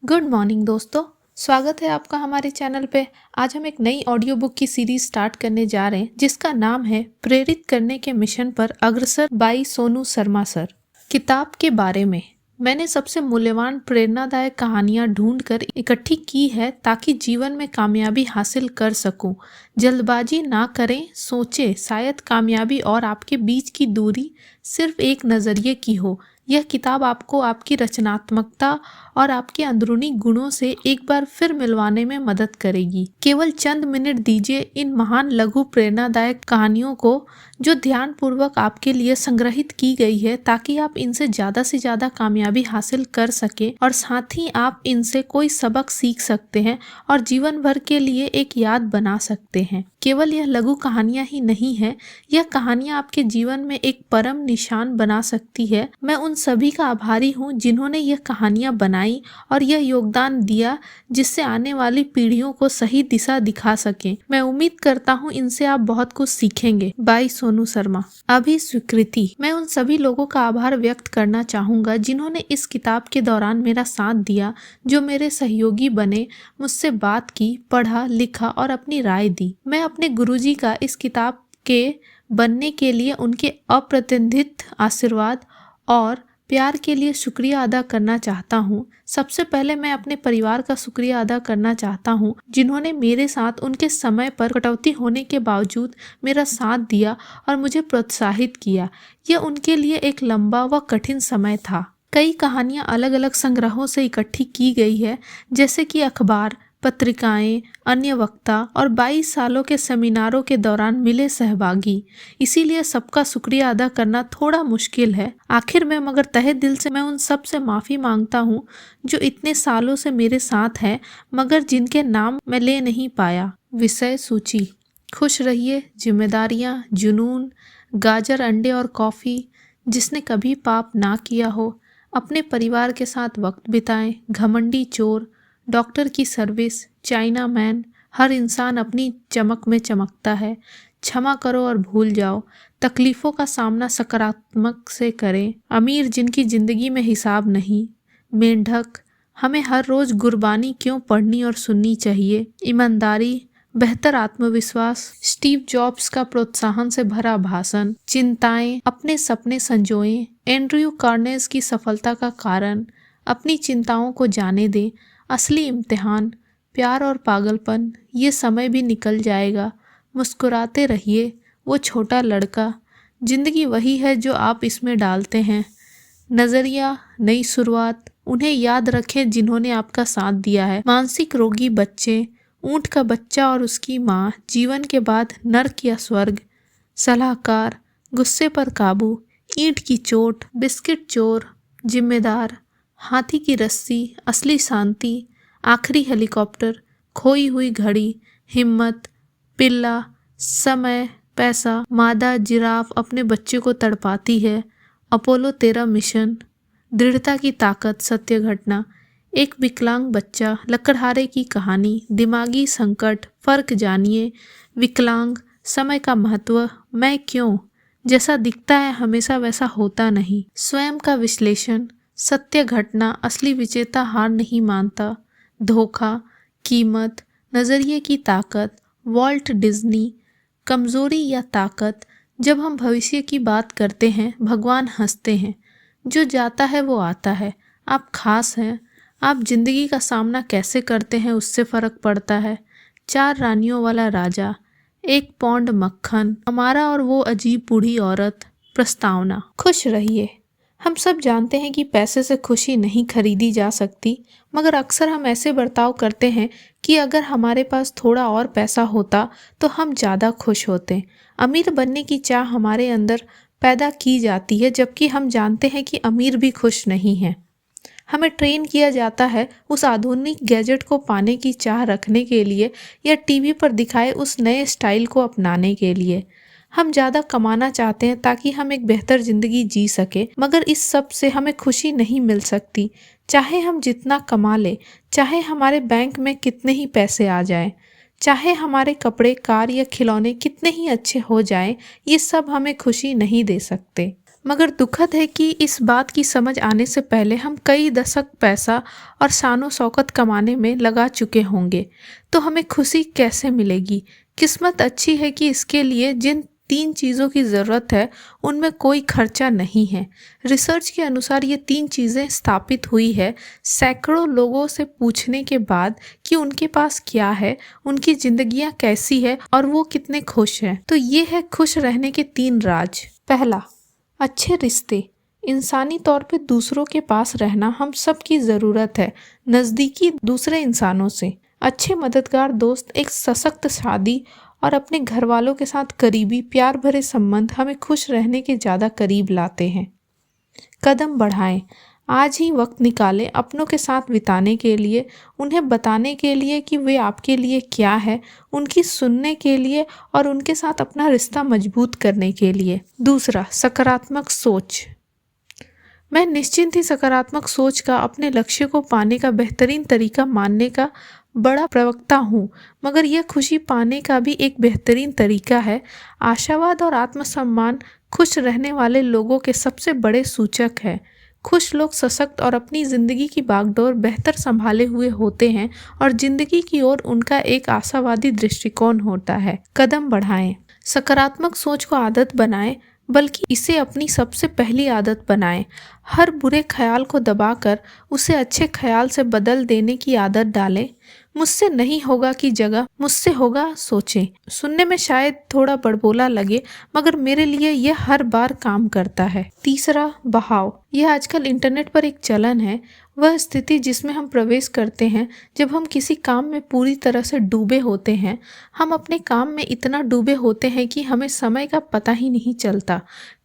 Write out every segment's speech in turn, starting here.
Good morning दोस्तों। स्वागत है आपका हमारे चैनल पे। आज हम एक नई ऑडियो बुक की सीरीज स्टार्ट करने जा रहे हैं जिसका नाम है प्रेरित करने के मिशन पर अग्रसर बाई सोनू शर्मा सर। किताब के बारे में मैंने सबसे मूल्यवान प्रेरणादायक कहानियां ढूंढकर इकट्ठी की है ताकि जीवन में कामयाबी हासिल कर सकूं। जल्दबाजी ना करें, सोचें, शायद कामयाबी और आपके बीच की दूरी सिर्फ एक नज़रिए की हो। यह किताब आपको आपकी रचनात्मकता और आपके अंदरूनी गुणों से एक बार फिर मिलवाने में मदद करेगी। केवल चंद मिनट दीजिए इन महान लघु प्रेरणादायक कहानियों को जो ध्यानपूर्वक आपके लिए संग्रहित की गई है ताकि आप इनसे ज़्यादा से ज़्यादा कामयाबी हासिल कर सकें और साथ ही आप इनसे कोई सबक सीख सकते हैं और जीवन भर के लिए एक याद बना सकते हैं। केवल यह लघु कहानियां ही नहीं है, यह कहानियां आपके जीवन में एक परम निशान बना सकती है। मैं उन सभी का आभारी हूँ जिन्होंने यह कहानियां बनाई और यह योगदान दिया जिससे आने वाली पीढ़ियों को सही दिशा दिखा सकें। मैं उम्मीद करता हूँ इनसे आप बहुत कुछ सीखेंगे। बाई सोनू शर्मा। अभी स्वीकृति। मैं उन सभी लोगों का आभार व्यक्त करना चाहूँगा जिन्होंने इस किताब के दौरान मेरा साथ दिया, जो मेरे सहयोगी बने, मुझसे बात की, पढ़ा, लिखा और अपनी राय दी। मैं अपने गुरुजी का इस किताब के बनने के लिए उनके अप्रतिबंधित आशीर्वाद और प्यार के लिए शुक्रिया अदा करना चाहता हूँ। सबसे पहले मैं अपने परिवार का शुक्रिया अदा करना चाहता हूँ जिन्होंने मेरे साथ उनके समय पर कटौती होने के बावजूद मेरा साथ दिया और मुझे प्रोत्साहित किया। यह उनके लिए एक लंबा व कठिन समय था। कई कहानियाँ अलग अलग संग्रहों से इकट्ठी की गई है, जैसे कि अखबार, पत्रिकाएं, अन्य वक्ता और 22 सालों के सेमिनारों के दौरान मिले सहभागी। इसीलिए सबका शुक्रिया अदा करना थोड़ा मुश्किल है। आखिर में मगर तहे दिल से मैं उन सब से माफ़ी मांगता हूँ जो इतने सालों से मेरे साथ हैं मगर जिनके नाम मैं ले नहीं पाया। विषय सूची: खुश रहिए, जिम्मेदारियाँ, जुनून, गाजर, अंडे और कॉफ़ी, जिसने कभी पाप ना किया हो, अपने परिवार के साथ वक्त बिताएं, घमंडी चोर, डॉक्टर की सर्विस, चाइना मैन, हर इंसान अपनी चमक में चमकता है, क्षमा करो और भूल जाओ, तकलीफ़ों का सामना सकारात्मक से करें, अमीर जिनकी ज़िंदगी में हिसाब नहीं, मेंढक, हमें हर रोज़ गुरबानी क्यों पढ़नी और सुननी चाहिए, ईमानदारी, बेहतर आत्मविश्वास, स्टीव जॉब्स का प्रोत्साहन से भरा भाषण, चिंताएं, अपने सपने संजोएं, एंड्रयू कार्नेज की सफलता का कारण, अपनी चिंताओं को जाने दें, असली इम्तिहान, प्यार और पागलपन, ये समय भी निकल जाएगा, मुस्कुराते रहिए, वो छोटा लड़का, जिंदगी वही है जो आप इसमें डालते हैं, नज़रिया, नई शुरुआत, उन्हें याद रखें जिन्होंने आपका साथ दिया है, मानसिक रोगी बच्चे, ऊँट का बच्चा और उसकी माँ, जीवन के बाद नर्क या स्वर्ग, सलाहकार, गुस्से पर काबू, ईंट की चोट, बिस्किट चोर, जिम्मेदार, हाथी की रस्सी, असली शांति, आखिरी हेलीकॉप्टर, खोई हुई घड़ी, हिम्मत, पिल्ला, समय, पैसा, मादा जिराफ अपने बच्चे को तड़पाती है, अपोलो 13 मिशन, दृढ़ता की ताकत, सत्य घटना, एक विकलांग बच्चा, लकड़हारे की कहानी, दिमागी संकट, फर्क जानिए, विकलांग, समय का महत्व, मैं क्यों, जैसा दिखता है हमेशा वैसा होता नहीं, स्वयं का विश्लेषण, सत्य घटना, असली विजेता हार नहीं मानता, धोखा, कीमत, नज़रिए की ताकत, वॉल्ट डिज्नी, कमज़ोरी या ताकत, जब हम भविष्य की बात करते हैं भगवान हंसते हैं, जो जाता है वो आता है, आप खास हैं, आप जिंदगी का सामना कैसे करते हैं उससे फ़र्क पड़ता है, 4 रानियों वाला राजा, 1 पौंड मक्खन, हमारा और वो अजीब बूढ़ी औरत, प्रस्तावना। खुश रहिए। हम सब जानते हैं कि पैसे से खुशी नहीं खरीदी जा सकती, मगर अक्सर हम ऐसे बर्ताव करते हैं कि अगर हमारे पास थोड़ा और पैसा होता तो हम ज़्यादा खुश होते। अमीर बनने की चाह हमारे अंदर पैदा की जाती है जबकि हम जानते हैं कि अमीर भी खुश नहीं है। हमें ट्रेन किया जाता है उस आधुनिक गैजेट को पाने की चाह रखने के लिए या टीवी पर दिखाए उस नए स्टाइल को अपनाने के लिए। हम ज़्यादा कमाना चाहते हैं ताकि हम एक बेहतर ज़िंदगी जी सके, मगर इस सब से हमें खुशी नहीं मिल सकती। चाहे हम जितना कमा लें, चाहे हमारे बैंक में कितने ही पैसे आ जाएं, चाहे हमारे कपड़े, कार या खिलौने कितने ही अच्छे हो जाएं, ये सब हमें खुशी नहीं दे सकते। मगर दुखद है कि इस बात की समझ आने से पहले हम कई दशक पैसा और शानो शौकत कमाने में लगा चुके होंगे, तो हमें खुशी कैसे मिलेगी। किस्मत अच्छी है कि इसके लिए जिन 3 चीज़ों की ज़रूरत है उनमें कोई खर्चा नहीं है। रिसर्च के अनुसार ये 3 चीज़ें स्थापित हुई है सैकड़ों लोगों से पूछने के बाद कि उनके पास क्या है, उनकी जिंदगियां कैसी है और वो कितने खुश हैं। तो ये है खुश रहने के 3 राज। पहला, अच्छे रिश्ते। इंसानी तौर पे दूसरों के पास रहना हम सब की ज़रूरत है, नज़दीकी दूसरे इंसानों से। अच्छे मददगार दोस्त, एक सशक्त शादी और अपने घर वालों के साथ करीबी प्यार भरे संबंध हमें खुश रहने के ज़्यादा करीब लाते हैं। कदम बढ़ाएं। आज ही वक्त निकालें अपनों के साथ बिताने के लिए, उन्हें बताने के लिए कि वे आपके लिए क्या है, उनकी सुनने के लिए और उनके साथ अपना रिश्ता मजबूत करने के लिए। दूसरा, सकारात्मक सोच। मैं निश्चिंत ही सकारात्मक सोच का अपने लक्ष्य को पाने का बेहतरीन तरीका मानने का बड़ा प्रवक्ता हूँ, मगर यह खुशी पाने का भी एक बेहतरीन तरीका है। आशावाद और आत्मसम्मान खुश रहने वाले लोगों के सबसे बड़े सूचक है। खुश लोग सशक्त और अपनी ज़िंदगी की बागडोर बेहतर संभाले हुए होते हैं और ज़िंदगी की ओर उनका एक आशावादी दृष्टिकोण होता है। कदम बढ़ाएं। सकारात्मक सोच को आदत बनाएं, बल्कि इसे अपनी सबसे पहली आदत बनाएं। हर बुरे ख्याल को दबाकर उसे अच्छे ख्याल से बदल देने की आदत डालें। मुझसे नहीं होगा की जगह मुझसे होगा सोचें। सुनने में शायद थोड़ा बड़बोला लगे, मगर मेरे लिए यह हर बार काम करता है। तीसरा, बहाव। यह आजकल इंटरनेट पर एक चलन है। वह स्थिति जिसमें हम प्रवेश करते हैं जब हम किसी काम में पूरी तरह से डूबे होते हैं। हम अपने काम में इतना डूबे होते हैं कि हमें समय का पता ही नहीं चलता।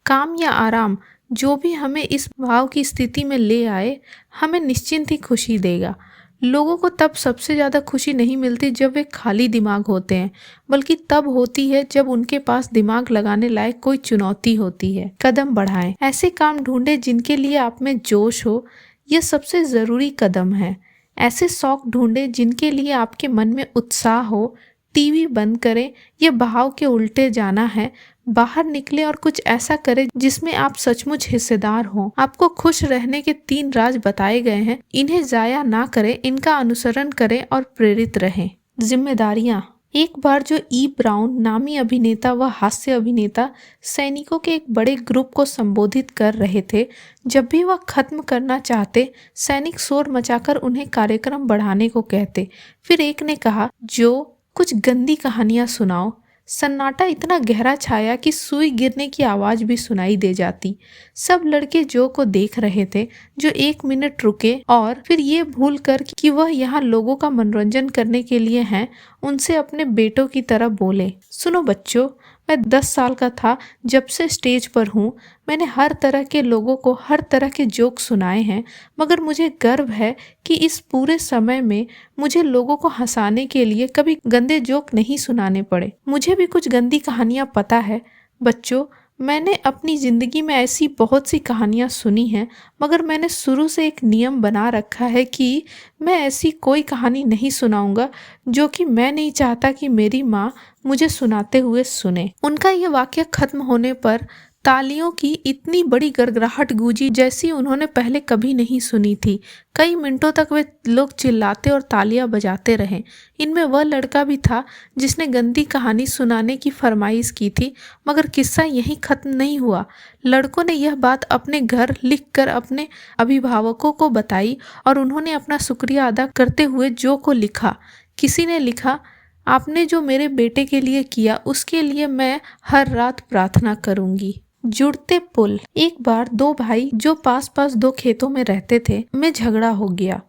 काम या आराम, जो भी हमें इस भाव की स्थिति में ले आए, हमें निश्चिंत ही खुशी देगा। लोगों को तब सबसे ज़्यादा खुशी नहीं मिलती जब वे खाली दिमाग होते हैं, बल्कि तब होती है जब उनके पास दिमाग लगाने लायक कोई चुनौती होती है। कदम बढ़ाएं। ऐसे काम ढूंढें जिनके लिए आप में जोश हो, यह सबसे ज़रूरी कदम है। ऐसे शौक ढूंढें जिनके लिए आपके मन में उत्साह हो। टीवी बंद करें, यह बहाव के उल्टे जाना है। बाहर निकले और कुछ ऐसा करें जिसमें आप सचमुच हिस्सेदार हों। आपको खुश रहने के 3 राज बताए गए हैं, इन्हें जाया ना करें, इनका अनुसरण करें और प्रेरित रहें। जिम्मेदारियां। एक बार जो ई ब्राउन नामी अभिनेता व हास्य अभिनेता सैनिकों के एक बड़े ग्रुप को संबोधित कर रहे थे। जब भी वह खत्म करना चाहते, सैनिक शोर मचाकर उन्हें कार्यक्रम बढ़ाने को कहते। फिर एक ने कहा, जो कुछ गंदी कहानियां सुनाओ। सन्नाटा इतना गहरा छाया कि सुई गिरने की आवाज़ भी सुनाई दे जाती। सब लड़के जो को देख रहे थे, जो 1 मिनट रुके और फिर ये भूल कर कि वह यहाँ लोगों का मनोरंजन करने के लिए हैं, उनसे अपने बेटों की तरह बोले, सुनो बच्चों, मैं 10 साल का था जब से स्टेज पर हूँ। मैंने हर तरह के लोगों को हर तरह के जोक सुनाए हैं, मगर मुझे गर्व है कि इस पूरे समय में मुझे लोगों को हंसाने के लिए कभी गंदे जोक नहीं सुनाने पड़े। मुझे भी कुछ गंदी कहानियाँ पता है। बच्चों, मैंने अपनी ज़िंदगी में ऐसी बहुत सी कहानियाँ सुनी हैं, मगर मैंने शुरू से एक नियम बना रखा है कि मैं ऐसी कोई कहानी नहीं सुनाऊंगा जो कि मैं नहीं चाहता कि मेरी माँ मुझे सुनाते हुए सुने। उनका यह वाक्य खत्म होने पर तालियों की इतनी बड़ी गड़गड़ाहट गूंजी जैसी उन्होंने पहले कभी नहीं सुनी थी। कई मिनटों तक वे लोग चिल्लाते और तालियां बजाते रहे। इनमें वह लड़का भी था जिसने गंदी कहानी सुनाने की फरमाइश की थी, मगर किस्सा यहीं खत्म नहीं हुआ। लड़कों ने यह बात अपने घर लिखकर अपने अभिभावकों को बताई और उन्होंने अपना शुक्रिया अदा करते हुए जो को लिखा। किसी ने लिखा, आपने जो मेरे बेटे के लिए किया उसके लिए मैं हर रात प्रार्थना करूंगी। जुड़ते पुल। एक बार 2 भाई जो पास पास 2 खेतों में रहते थे, में झगड़ा हो गया।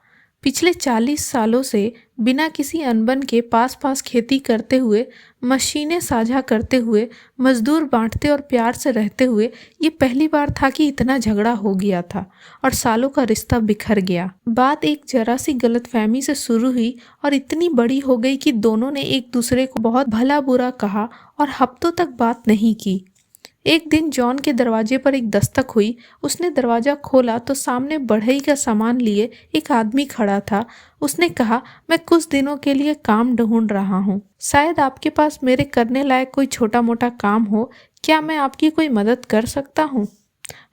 पिछले 40 सालों से बिना किसी अनबन के पास पास खेती करते हुए, मशीनें साझा करते हुए, मजदूर बांटते और प्यार से रहते हुए ये पहली बार था कि इतना झगड़ा हो गया था और सालों का रिश्ता बिखर गया। बात एक जरा सी गलतफहमी से शुरू हुई और इतनी बड़ी हो गई कि दोनों ने एक दूसरे को बहुत भला बुरा कहा और हफ्तों तक बात नहीं की। एक दिन जॉन के दरवाजे पर एक दस्तक हुई। उसने दरवाजा खोला तो सामने बढ़ई का सामान लिए एक आदमी खड़ा था। उसने कहा, मैं कुछ दिनों के लिए काम ढूंढ रहा हूँ। शायद आपके पास मेरे करने लायक कोई छोटा मोटा काम हो। क्या मैं आपकी कोई मदद कर सकता हूँ?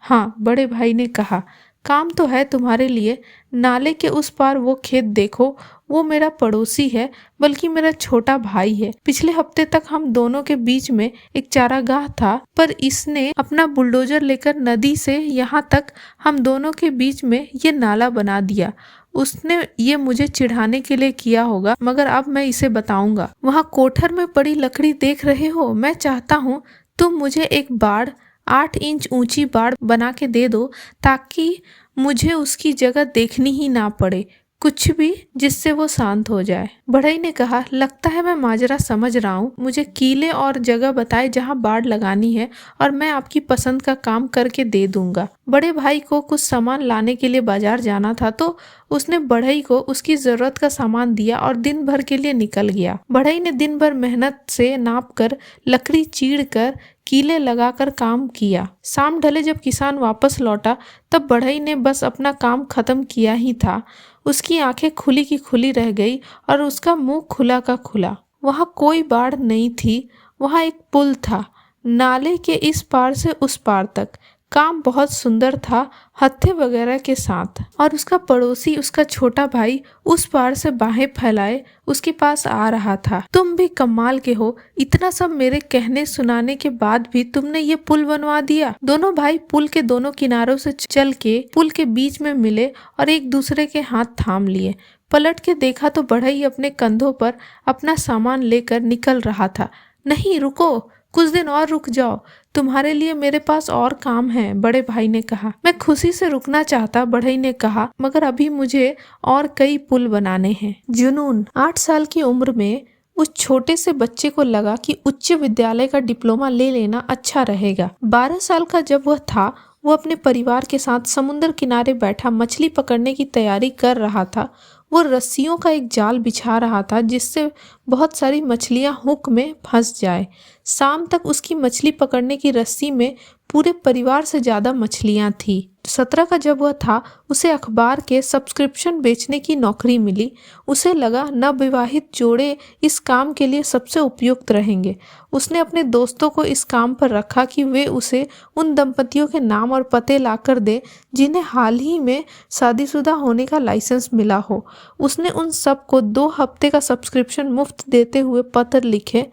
हाँ, बड़े भाई ने कहा, काम तो है तुम्हारे लिए। नाले के उस पार वो खेत देखो, वो मेरा पड़ोसी है, बल्कि मेरा छोटा भाई है। पिछले हफ्ते तक हम दोनों के बीच में एक चारागाह था, पर इसने अपना बुलडोजर लेकर नदी से यहाँ तक हम दोनों के बीच में ये नाला बना दिया। उसने ये मुझे चिढ़ाने के लिए किया होगा, मगर अब मैं इसे बताऊंगा। वहाँ कोठर में पड़ी लकड़ी देख रहे हो? मैं चाहता हूँ तुम मुझे एक बाड़, 8 इंच ऊंची बाड़ बना के दे दो, ताकि मुझे उसकी जगह देखनी ही ना पड़े, कुछ भी, जिससे वो शांत हो जाए। बढ़ई ने कहा, लगता है मैं माजरा समझ रहा हूँ। मुझे कीले और जगह बताए जहाँ बाड़ लगानी है, और मैं आपकी पसंद का काम करके दे दूंगा। बड़े भाई को कुछ सामान लाने के लिए बाजार जाना था, तो उसने बढ़ई को उसकी जरूरत का सामान दिया और दिन भर के लिए निकल गया। बढ़ई ने दिन भर मेहनत से नाप कर, लकड़ी चीड़ कर, कीले लगाकर काम किया। शाम ढले जब किसान वापस लौटा, तब बढ़ई ने बस अपना काम खत्म किया ही था। उसकी आंखें खुली की खुली रह गई और उसका मुंह खुला का खुला। वहां कोई बाढ़ नहीं थी, वहां एक पुल था, नाले के इस पार से उस पार तक। काम बहुत सुंदर था, हत्थे वगैरह के साथ। और उसका पड़ोसी, उसका छोटा भाई, उस पार से बाहें फैलाए उसके पास आ रहा था। तुम भी कमाल के हो, इतना सब मेरे कहने सुनाने के बाद भी तुमने ये पुल बनवा दिया। दोनों भाई पुल के दोनों किनारों से चल के पुल के बीच में मिले और एक दूसरे के हाथ थाम लिए। पलट के देखा तो बढ़ई अपने कंधों पर अपना सामान लेकर निकल रहा था। नहीं, रुको, कुछ दिन और रुक जाओ, तुम्हारे लिए मेरे पास और काम है, बड़े भाई ने कहा। मैं खुशी से रुकना चाहता, बढ़ई ने कहा, मगर अभी मुझे और कई पुल बनाने हैं। जुनून। 8 साल की उम्र में उस छोटे से बच्चे को लगा कि उच्च विद्यालय का डिप्लोमा ले लेना अच्छा रहेगा। 12 साल का जब वह था, वो अपने परिवार के साथ समुद्र किनारे बैठा मछली पकड़ने की तैयारी कर रहा था। वो रस्सियों का एक जाल बिछा रहा था, जिससे बहुत सारी मछलियां हुक में फंस जाए। शाम तक उसकी मछली पकड़ने की रस्सी में पूरे परिवार से ज्यादा मछलियां थी। 17 का जब वह था, उसे अखबार के सब्सक्रिप्शन बेचने की नौकरी मिली। उसे लगा नवविवाहित जोड़े इस काम के लिए सबसे उपयुक्त रहेंगे। उसने अपने दोस्तों को इस काम पर रखा कि वे उसे उन दंपतियों के नाम और पते लाकर दे जिन्हें हाल ही में शादीशुदा होने का लाइसेंस मिला हो। उसने उन सब को 2 हफ्ते का सब्सक्रिप्शन मुफ्त देते हुए पत्र लिखे।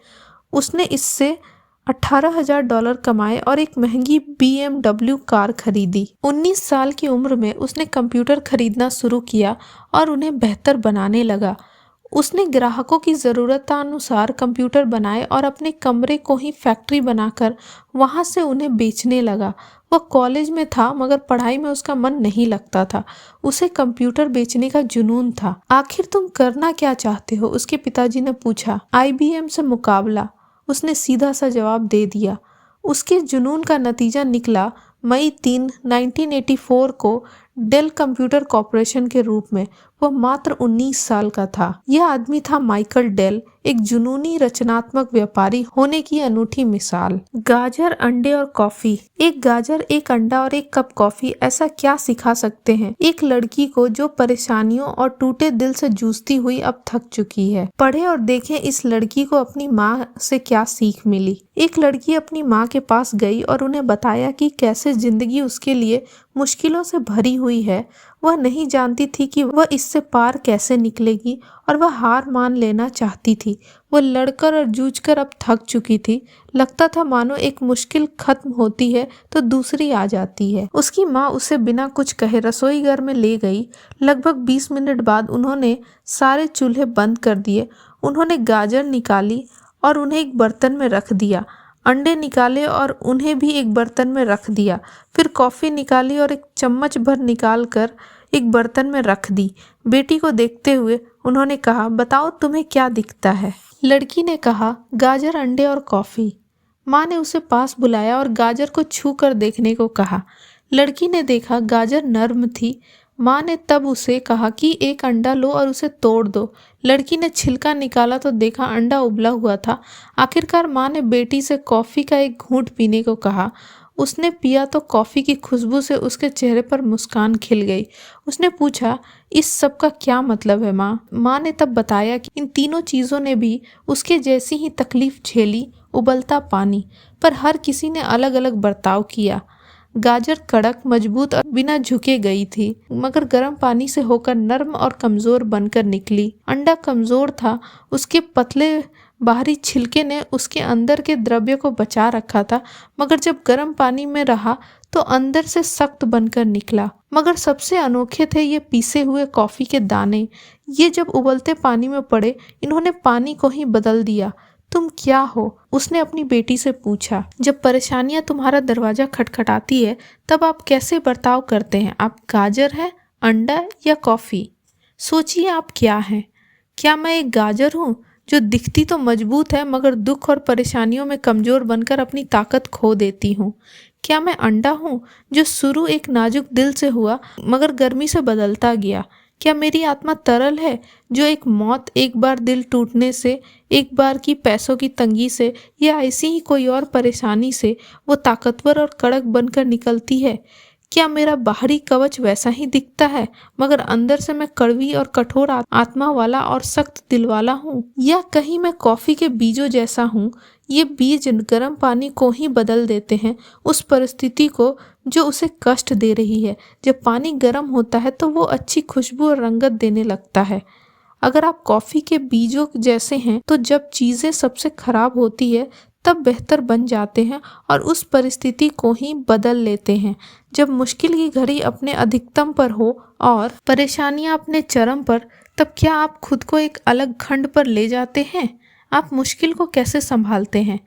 उसने इससे $18,000 कमाए और एक महंगी BMW कार खरीदी। 19 साल की उम्र में उसने कंप्यूटर खरीदना शुरू किया और उन्हें बेहतर बनाने लगा। उसने ग्राहकों की ज़रूरतानुसार कंप्यूटर बनाए और अपने कमरे को ही फैक्ट्री बनाकर वहां से उन्हें बेचने लगा। वह कॉलेज में था, मगर पढ़ाई में उसका मन नहीं लगता था। उसे कंप्यूटर बेचने का जुनून था। आखिर तुम करना क्या चाहते हो? उसके पिताजी ने पूछा। IBM से मुकाबला, उसने सीधा सा जवाब दे दिया। उसके जुनून का नतीजा निकला मई 3, 1984 को डेल कंप्यूटर कॉर्पोरेशन के रूप में। वह मात्र 19 साल का था। यह आदमी था माइकल डेल, एक जुनूनी रचनात्मक व्यापारी होने की अनूठी मिसाल। गाजर, अंडे और कॉफी। एक गाजर, एक अंडा और एक कप कॉफी ऐसा क्या सिखा सकते हैं एक लड़की को जो परेशानियों और टूटे दिल से जूझती हुई अब थक चुकी है। पढ़े और देखें इस लड़की को अपनी माँ से क्या सीख मिली। एक लड़की अपनी माँ के पास गई और उन्हें बताया कि कैसे जिंदगी उसके लिए मुश्किलों से भरी हुई है। वह नहीं जानती थी कि वह इससे पार कैसे निकलेगी, और वह हार मान लेना चाहती थी। वह लड़कर और जूझकर अब थक चुकी थी। लगता था मानो एक मुश्किल खत्म होती है तो दूसरी आ जाती है। उसकी माँ उसे बिना कुछ कहे रसोई घर में ले गई। लगभग 20 मिनट बाद उन्होंने सारे चूल्हे बंद कर दिए। उन्होंने गाजर निकाली और उन्हें एक बर्तन में रख दिया। अंडे निकाले और उन्हें भी एक बर्तन में रख दिया। फिर कॉफ़ी निकाली और एक चम्मच भर निकाल कर एक बर्तन में रख दी। बेटी को देखते हुए उन्होंने कहा, बताओ तुम्हें क्या दिखता है? लड़की ने कहा, गाजर, अंडे और कॉफ़ी। माँ ने उसे पास बुलाया और गाजर को छू कर देखने को कहा। लड़की ने देखा गाजर नर्म थी। माँ ने तब उसे कहा कि एक अंडा लो और उसे तोड़ दो। लड़की ने छिलका निकाला तो देखा अंडा उबला हुआ था। आखिरकार माँ ने बेटी से कॉफ़ी का एक घूंट पीने को कहा। उसने पिया तो कॉफ़ी की खुशबू से उसके चेहरे पर मुस्कान खिल गई। उसने पूछा, इस सब का क्या मतलब है माँ? माँ ने तब बताया कि इन तीनों चीज़ों ने भी उसके जैसी ही तकलीफ झेली, उबलता पानी, पर हर किसी ने अलग अलग बर्ताव किया। गाजर कड़क, मजबूत और बिना झुके गई थी, मगर गर्म पानी से होकर नर्म और कमजोर बनकर निकली। अंडा कमजोर था, उसके पतले बाहरी छिलके ने उसके अंदर के द्रव्य को बचा रखा था, मगर जब गर्म पानी में रहा तो अंदर से सख्त बनकर निकला। मगर सबसे अनोखे थे ये पीसे हुए कॉफी के दाने। ये जब उबलते पानी में पड़े, इन्होंने पानी को ही बदल दिया। तुम क्या हो? उसने अपनी बेटी से पूछा। जब परेशानियां तुम्हारा दरवाजा खटखटाती है, तब आप कैसे बर्ताव करते हैं? आप गाजर हैं, अंडा या कॉफी? सोचिए आप क्या हैं? क्या मैं एक गाजर हूँ जो दिखती तो मजबूत है, मगर दुख और परेशानियों में कमजोर बनकर अपनी ताकत खो देती हूँ? क्या मैं अंडा हूँ जो शुरू एक नाजुक दिल से हुआ, मगर गर्मी से बदलता गया? क्या मेरी आत्मा तरल है जो एक बार दिल टूटने से, एक बार की पैसों की तंगी से, या ऐसी ही कोई और परेशानी से वो ताकतवर और कड़क बनकर निकलती है? क्या मेरा बाहरी कवच वैसा ही दिखता है, मगर अंदर से मैं कड़वी और कठोर आत्मा वाला और सख्त दिल वाला हूँ? या कहीं मैं कॉफी के बीजों जैसा हूँ? ये बीज गर्म पानी को ही बदल देते हैं, उस परिस्थिति को जो उसे कष्ट दे रही है। जब पानी गर्म होता है तो वो अच्छी खुशबू और रंगत देने लगता है। अगर आप कॉफी के बीजों जैसे हैं, तो जब चीजें सबसे खराब होती है तब बेहतर बन जाते हैं और उस परिस्थिति को ही बदल लेते हैं। जब मुश्किल की घड़ी अपने अधिकतम पर हो और परेशानियां अपने चरम पर, तब क्या आप खुद को एक अलग खंड पर ले जाते हैं? आप मुश्किल को कैसे संभालते हैं?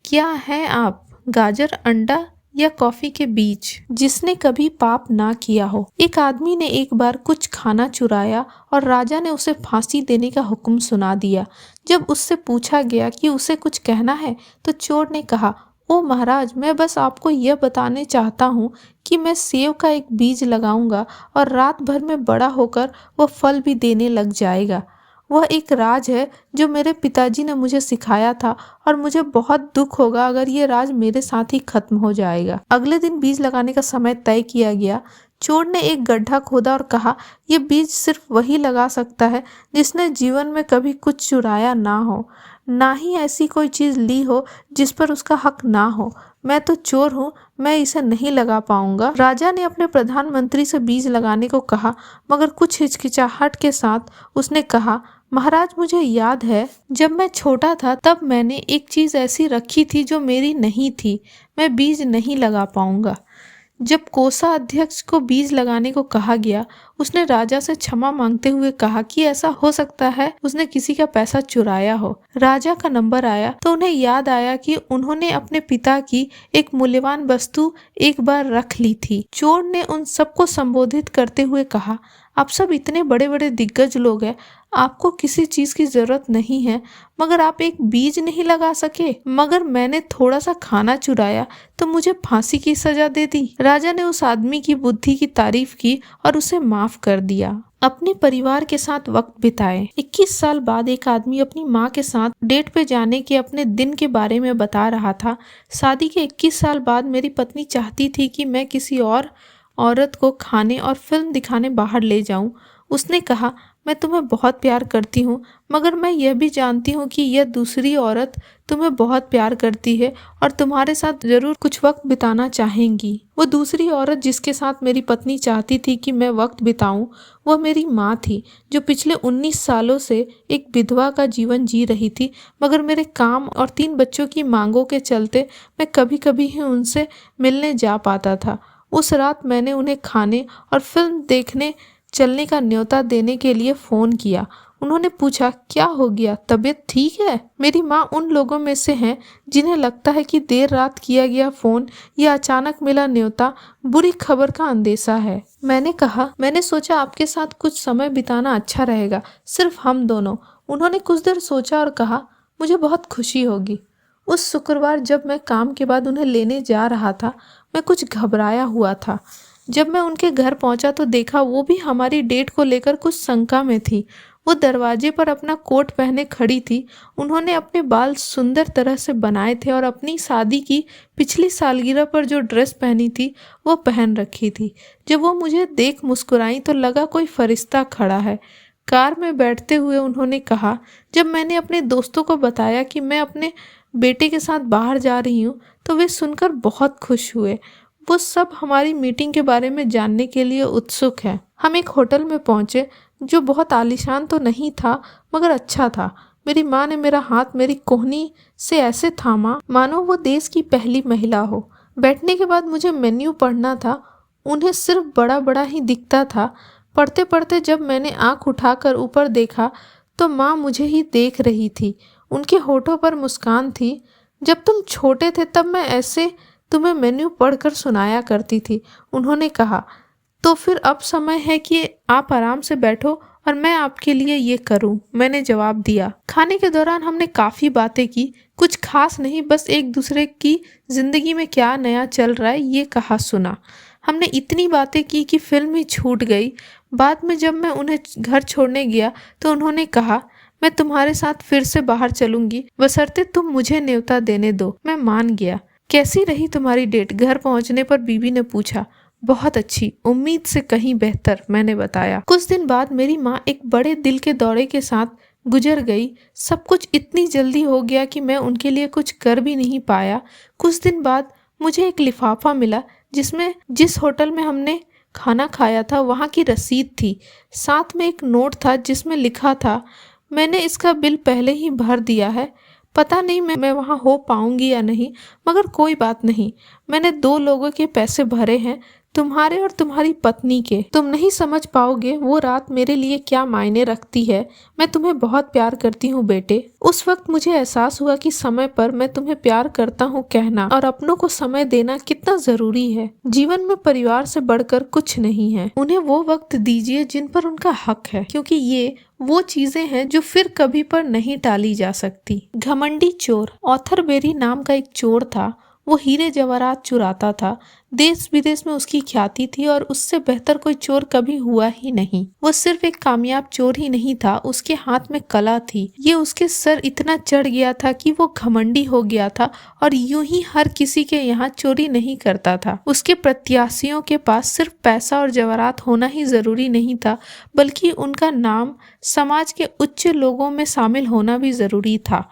क्या है आप, गाजर, अंडा या कॉफी के बीज जिसने कभी पाप ना किया हो? एक आदमी ने एक बार कुछ खाना चुराया और राजा ने उसे फांसी देने का हुक्म सुना दिया। जब उससे पूछा गया कि उसे कुछ कहना है, तो चोर ने कहा, ओ महाराज, मैं बस आपको यह बताने चाहता हूँ कि मैं सेव का एक बीज लगाऊंगा और रात भर में बड़ा होकर वो फल भी देने लग जाएगा। वह एक राज है जो मेरे पिताजी ने मुझे सिखाया था, और मुझे बहुत दुख होगा अगर ये राज मेरे साथ ही खत्म हो जाएगा। अगले दिन बीज लगाने का समय तय किया गया। चोर ने एक गड्ढा खोदा और कहा, यह बीज सिर्फ वही लगा सकता है जिसने जीवन में कभी कुछ चुराया ना हो, ना ही ऐसी कोई चीज ली हो जिस पर उसका हक ना हो। मैं तो चोर हूँ, मैं इसे नहीं लगा पाऊंगा। राजा ने अपने प्रधानमंत्री से बीज लगाने को कहा, मगर कुछ हिचकिचाहट के साथ उसने कहा, महाराज, मुझे याद है जब मैं छोटा था तब मैंने एक चीज ऐसी रखी थी जो मेरी नहीं थी। मैं बीज नहीं लगा पाऊंगा। जब कोषाध्यक्ष को बीज लगाने को कहा गया, उसने राजा से क्षमा मांगते हुए कहा कि ऐसा हो सकता है उसने किसी का पैसा चुराया हो। राजा का नंबर आया तो उन्हें याद आया कि उन्होंने अपने पिता की एक मूल्यवान वस्तु एक बार रख ली थी। चोर ने उन सबको संबोधित करते हुए कहा, आप सब इतने बड़े बड़े दिग्गज लोग हैं, आपको किसी चीज की जरूरत नहीं है, मगर आप एक बीज नहीं लगा सके। मगर मैंने थोड़ा सा खाना चुराया तो मुझे फांसी की सजा दे दी। राजा ने उस आदमी की बुद्धि की तारीफ की और उसे माफ कर दिया। अपने परिवार के साथ वक्त बिताए। 21 साल बाद एक आदमी अपनी माँ के साथ डेट पे जाने के अपने दिन के बारे में बता रहा था। शादी के 21 साल बाद मेरी पत्नी चाहती थी कि मैं किसी और औरत को खाने और फिल्म दिखाने बाहर ले जाऊं। उसने कहा, मैं तुम्हें बहुत प्यार करती हूँ, मगर मैं यह भी जानती हूँ कि यह दूसरी औरत तुम्हें बहुत प्यार करती है और तुम्हारे साथ जरूर कुछ वक्त बिताना चाहेंगी। वो दूसरी औरत जिसके साथ मेरी पत्नी चाहती थी कि मैं वक्त बिताऊं, वह मेरी माँ थी, जो पिछले 19 सालों से एक विधवा का जीवन जी रही थी। मगर मेरे काम और 3 बच्चों की मांगों के चलते मैं कभी कभी ही उनसे मिलने जा पाता था। उस रात मैंने उन्हें खाने और फिल्म देखने चलने का न्योता देने के लिए फोन किया। उन्होंने पूछा, क्या हो गया, तबीयत ठीक है? मेरी माँ उन लोगों में से हैं जिन्हें लगता है कि देर रात किया गया फोन या अचानक मिला न्योता बुरी खबर का अंदेशा है। मैंने कहा, मैंने सोचा आपके साथ कुछ समय बिताना अच्छा रहेगा, सिर्फ हम दोनों। उन्होंने कुछ देर सोचा और कहा, मुझे बहुत खुशी होगी। उस शुक्रवार जब मैं काम के बाद उन्हें लेने जा रहा था, मैं कुछ घबराया हुआ था। जब मैं उनके घर पहुंचा तो देखा वो भी हमारी डेट को लेकर कुछ शंका में थी। वो दरवाजे पर अपना कोट पहने खड़ी थी। उन्होंने अपने बाल सुंदर तरह से बनाए थे और अपनी शादी की पिछली सालगिरह पर जो ड्रेस पहनी थी वो पहन रखी थी। जब वो मुझे देख मुस्कुराई तो लगा कोई फरिश्ता खड़ा है। कार में बैठते हुए उन्होंने कहा, जब मैंने अपने दोस्तों को बताया कि मैं अपने बेटे के साथ बाहर जा रही हूँ तो वे सुनकर बहुत खुश हुए। वो सब हमारी मीटिंग के बारे में जानने के लिए उत्सुक है। हम एक होटल में पहुंचे जो बहुत आलीशान तो नहीं था मगर अच्छा था। मेरी माँ ने मेरा हाथ मेरी कोहनी से ऐसे थामा मानो वो देश की पहली महिला हो। बैठने के बाद मुझे मेन्यू पढ़ना था। उन्हें सिर्फ बड़ा बड़ा ही दिखता था। पढ़ते पढ़ते जब मैंने आंख उठाकर ऊपर देखा तो माँ मुझे ही देख रही थी। उनके होठों पर मुस्कान थी। जब तुम छोटे थे तब मैं ऐसे तुम्हें मेन्यू पढ़कर सुनाया करती थी, उन्होंने कहा। तो फिर अब समय है कि आप आराम से बैठो और मैं आपके लिए ये करूं, मैंने जवाब दिया। खाने के दौरान हमने काफ़ी बातें की, कुछ खास नहीं, बस एक दूसरे की जिंदगी में क्या नया चल रहा है ये कहा सुना। हमने इतनी बातें की कि फिल्म ही छूट गई। बाद में जब मैं उन्हें घर छोड़ने गया तो उन्होंने कहा, मैं तुम्हारे साथ फिर से बाहर चलूंगी बशर्ते तुम मुझे न्योता देने दो। मैं मान गया। कैसी रही तुम्हारी डेट? घर पहुंचने पर बीबी ने पूछा। बहुत अच्छी, उम्मीद से कहीं बेहतर, मैंने बताया। कुछ दिन बाद मेरी माँ एक बड़े दिल के दौरे के साथ गुजर गई। सब कुछ इतनी जल्दी हो गया कि मैं उनके लिए कुछ कर भी नहीं पाया। कुछ दिन बाद मुझे एक लिफाफा मिला जिसमें जिस होटल में हमने खाना खाया था वहाँ की रसीद थी। साथ में एक नोट था जिसमें लिखा था, मैंने इसका बिल पहले ही भर दिया है। पता नहीं मैं वहाँ हो पाऊंगी या नहीं, मगर कोई बात नहीं। मैंने 2 लोगों के पैसे भरे हैं, तुम्हारे और तुम्हारी पत्नी के। तुम नहीं समझ पाओगे वो रात मेरे लिए क्या मायने रखती है। मैं तुम्हें बहुत प्यार करती हूँ बेटे। उस वक्त मुझे एहसास हुआ कि समय पर मैं तुम्हें प्यार करता हूँ कहना और अपनों को समय देना कितना जरूरी है। जीवन में परिवार से बढ़कर कुछ नहीं है। उन्हें वो वक्त दीजिए जिन पर उनका हक है, क्योंकि ये वो चीजें हैं जो फिर कभी पर नहीं टाली जा सकती। घमंडी चोर। ऑथर बेरी नाम का एक चोर था। वो हीरे जवाहरात चुराता था। देश विदेश में उसकी ख्याति थी और उससे बेहतर कोई चोर कभी हुआ ही नहीं। वो सिर्फ एक कामयाब चोर ही नहीं था, उसके हाथ में कला थी। ये उसके सर इतना चढ़ गया था कि वो घमंडी हो गया था और यूं ही हर किसी के यहाँ चोरी नहीं करता था। उसके प्रत्याशियों के पास सिर्फ पैसा और जवाहरात होना ही जरूरी नहीं था, बल्कि उनका नाम समाज के उच्च लोगों में शामिल होना भी जरूरी था।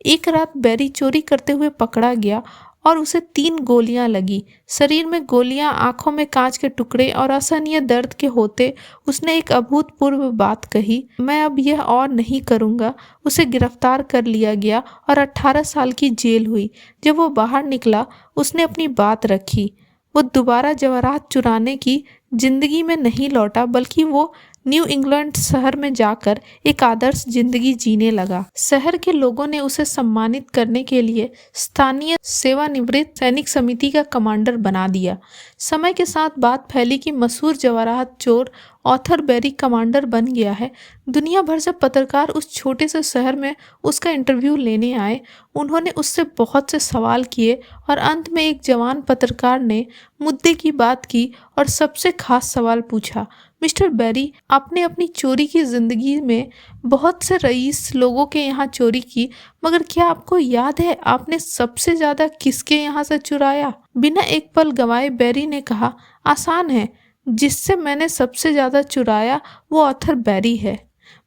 एक रात बेरी चोरी करते हुए पकड़ा गया और उसे 3 गोलियां लगी। शरीर में गोलियां, आंखों में कांच के टुकड़े और असहनीय दर्द के होते उसने एक अभूतपूर्व बात कही, मैं अब यह और नहीं करूंगा। उसे गिरफ्तार कर लिया गया और 18 साल की जेल हुई। जब वो बाहर निकला उसने अपनी बात रखी। वो दोबारा जवाहरात चुराने की जिंदगी में नहीं लौटा, बल्कि वो न्यू इंग्लैंड शहर में जाकर एक आदर्श जिंदगी जीने लगा। शहर के लोगों ने उसे सम्मानित करने के लिए स्थानीय सेवानिवृत्त सैनिक समिति का कमांडर बना दिया। समय के साथ बात फैली कि मशहूर जवाहरात चोर ऑथर बेरी कमांडर बन गया है। दुनिया भर से पत्रकार उस छोटे से शहर में उसका इंटरव्यू लेने आए। उन्होंने उससे बहुत से सवाल किए और अंत में एक जवान पत्रकार ने मुद्दे की बात की और सबसे खास सवाल पूछा, मिस्टर बेरी, आपने अपनी चोरी की जिंदगी में बहुत से रईस लोगों के यहाँ चोरी की, मगर क्या आपको याद है आपने सबसे ज्यादा किसके यहाँ से चुराया? बिना एक पल गंवाए बेरी ने कहा, आसान है, जिससे मैंने सबसे ज्यादा चुराया वो ऑथर बेरी है।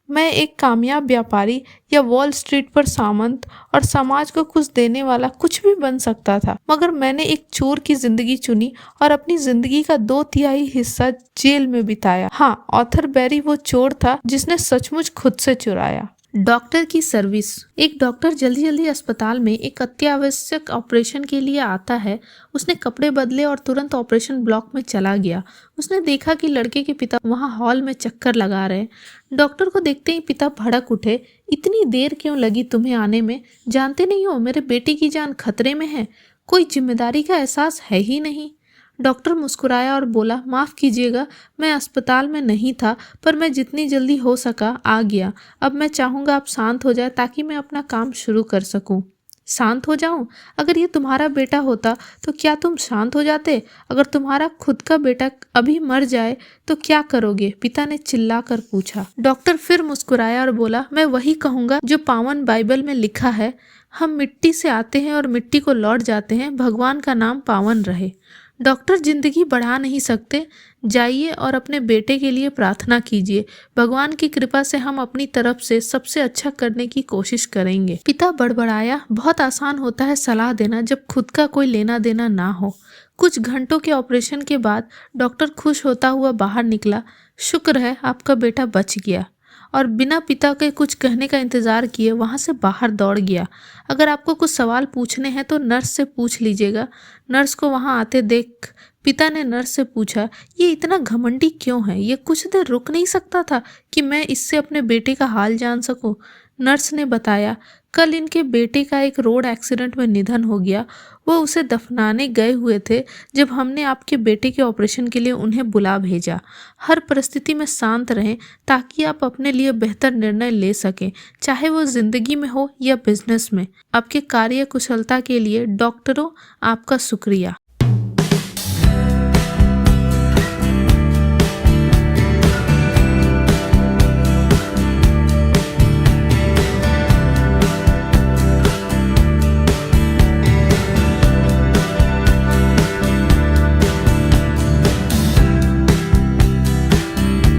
मैं एक कामयाब व्यापारी या वॉल स्ट्रीट पर सामंत और समाज को कुछ देने वाला कुछ भी बन सकता था, मगर मैंने एक चोर की जिंदगी चुनी और अपनी जिंदगी का 2/3 हिस्सा जेल में बिताया। हाँ, ऑथर बेरी वो चोर था जिसने सचमुच खुद से चुराया। डॉक्टर की सर्विस। एक डॉक्टर जल्दी जल्दी अस्पताल में एक अत्यावश्यक ऑपरेशन के लिए आता है। उसने कपड़े बदले और तुरंत ऑपरेशन ब्लॉक में चला गया। उसने देखा कि लड़के के पिता वहां हॉल में चक्कर लगा रहे हैं। डॉक्टर को देखते ही पिता भड़क उठे, इतनी देर क्यों लगी तुम्हें आने में? जानते नहीं हो मेरे बेटे की जान खतरे में है। कोई जिम्मेदारी का एहसास है ही नहीं। डॉक्टर मुस्कुराया और बोला, माफ़ कीजिएगा, मैं अस्पताल में नहीं था, पर मैं जितनी जल्दी हो सका आ गया। अब मैं चाहूँगा आप शांत हो जाए ताकि मैं अपना काम शुरू कर सकूँ। शांत हो जाऊं? अगर ये तुम्हारा बेटा होता तो क्या तुम शांत हो जाते? अगर तुम्हारा खुद का बेटा अभी मर जाए तो क्या करोगे? पिता ने चिल्लाकर पूछा। डॉक्टर फिर मुस्कुराया और बोला, मैं वही कहूँगा जो पावन बाइबल में लिखा है, हम मिट्टी से आते हैं और मिट्टी को लौट जाते हैं, भगवान का नाम पावन रहे। डॉक्टर जिंदगी बढ़ा नहीं सकते। जाइए और अपने बेटे के लिए प्रार्थना कीजिए। भगवान की कृपा से हम अपनी तरफ से सबसे अच्छा करने की कोशिश करेंगे। पिता बड़बड़ाया, बहुत आसान होता है सलाह देना जब खुद का कोई लेना देना ना हो। कुछ घंटों के ऑपरेशन के बाद डॉक्टर खुश होता हुआ बाहर निकला। शुक्र है आपका बेटा बच गया। और बिना पिता के कुछ कहने का इंतजार किए वहां से बाहर दौड़ गया। अगर आपको कुछ सवाल पूछने हैं तो नर्स से पूछ लीजिएगा। नर्स को वहां आते देख पिता ने नर्स से पूछा, ये इतना घमंडी क्यों है? ये कुछ देर रुक नहीं सकता था कि मैं इससे अपने बेटे का हाल जान सकूं? नर्स ने बताया, कल इनके बेटे का एक रोड एक्सीडेंट में निधन हो गया। वो उसे दफनाने गए हुए थे जब हमने आपके बेटे के ऑपरेशन के लिए उन्हें बुला भेजा। हर परिस्थिति में शांत रहें ताकि आप अपने लिए बेहतर निर्णय ले सकें, चाहे वो जिंदगी में हो या बिजनेस में। आपके कार्य कुशलता के लिए डॉक्टरों आपका शुक्रिया।